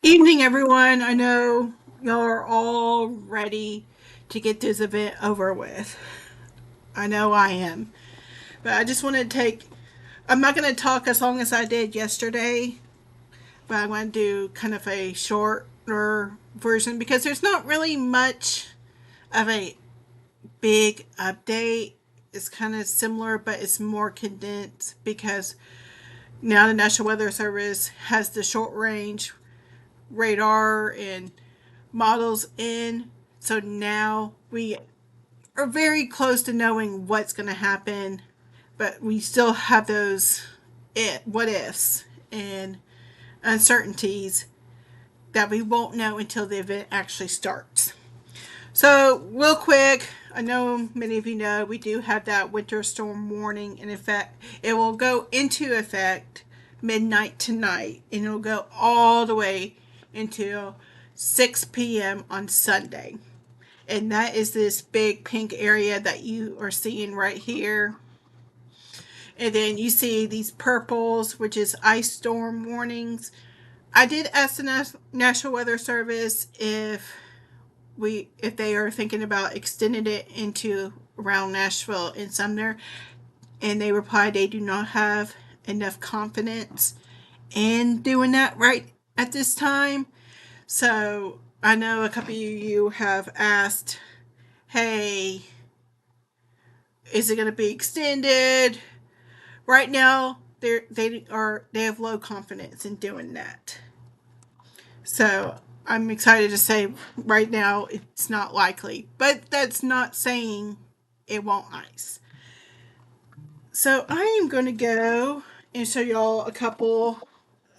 Evening, everyone. I know y'all are all ready to get this event over with. I know I am. But I just want to I'm not going to talk as long as I did yesterday, but I'm going to do kind of a shorter version because there's not really much of a big update. It's kind of similar, but it's more condensed because now the National Weather Service has the short range radar and models in. So now we are very close to knowing what's going to happen, but we still have those what ifs and uncertainties that we won't know until the event actually starts. So, real quick, I know many of you know we do have that winter storm warning in effect. It will go into effect midnight tonight and it'll go all the way until 6 p.m. on Sunday. And that is this big pink area that you are seeing right here. And then you see these purples, which is ice storm warnings. I did ask the National Weather Service if they are thinking about extending it into around Nashville and Sumner, and they replied they do not have enough confidence in doing that right at this time. So I know a couple of you have asked, hey, is it going to be extended? Right now, they have low confidence in doing that. So I'm excited to say right now it's not likely, but that's not saying it won't ice. So I am going to go and show y'all a couple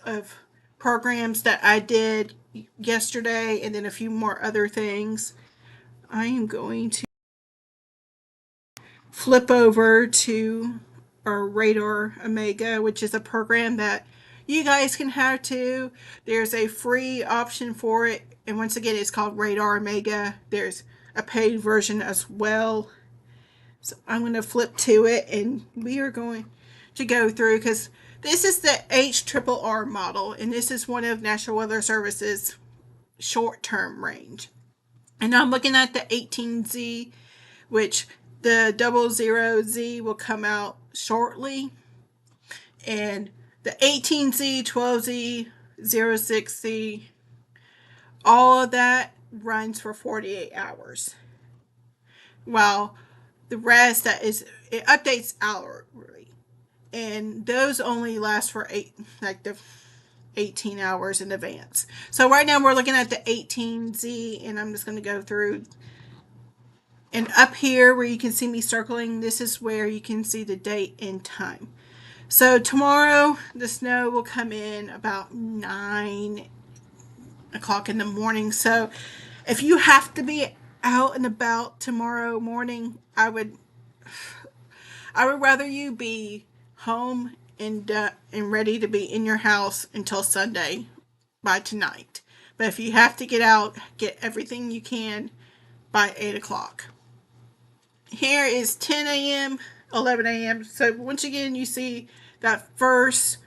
of programs that I did yesterday and then a few more other things. I am going to flip over to our Radar Omega, which is a program that you guys can have too. There's a free option for it, and once again, it's called Radar Omega. There's a paid version as well. So I'm going to flip to it, and we are going to go through because this is the HRRR model, and this is one of National Weather Service's short-term range. And I'm looking at the 18Z, which the 00Z will come out shortly. And the 18Z, 12Z, 06Z, all of that runs for 48 hours. While the rest it updates hourly. And those only last for 18 hours in advance. So right now we're looking at the 18Z, and I'm just going to go through. And up here where you can see me circling, this is where you can see the date and time. So tomorrow the snow will come in about 9 o'clock in the morning. So if you have to be out and about tomorrow morning, I would rather you be home and ready to be in your house until Sunday by tonight. But if you have to get out, get everything you can by 8 o'clock. Here is 10 a.m., 11 a.m. So once again, you see that first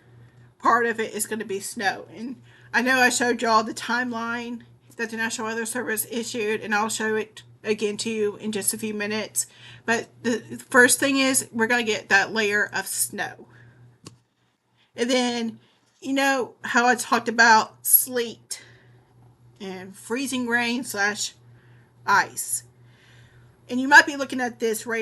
part of it is going to be snow. And I know I showed y'all the timeline that the National Weather Service issued, and I'll show it again to you in just a few minutes. But the first thing is we're going to get that layer of snow. And then, you know how I talked about sleet and freezing rain / ice. And you might be looking at this radar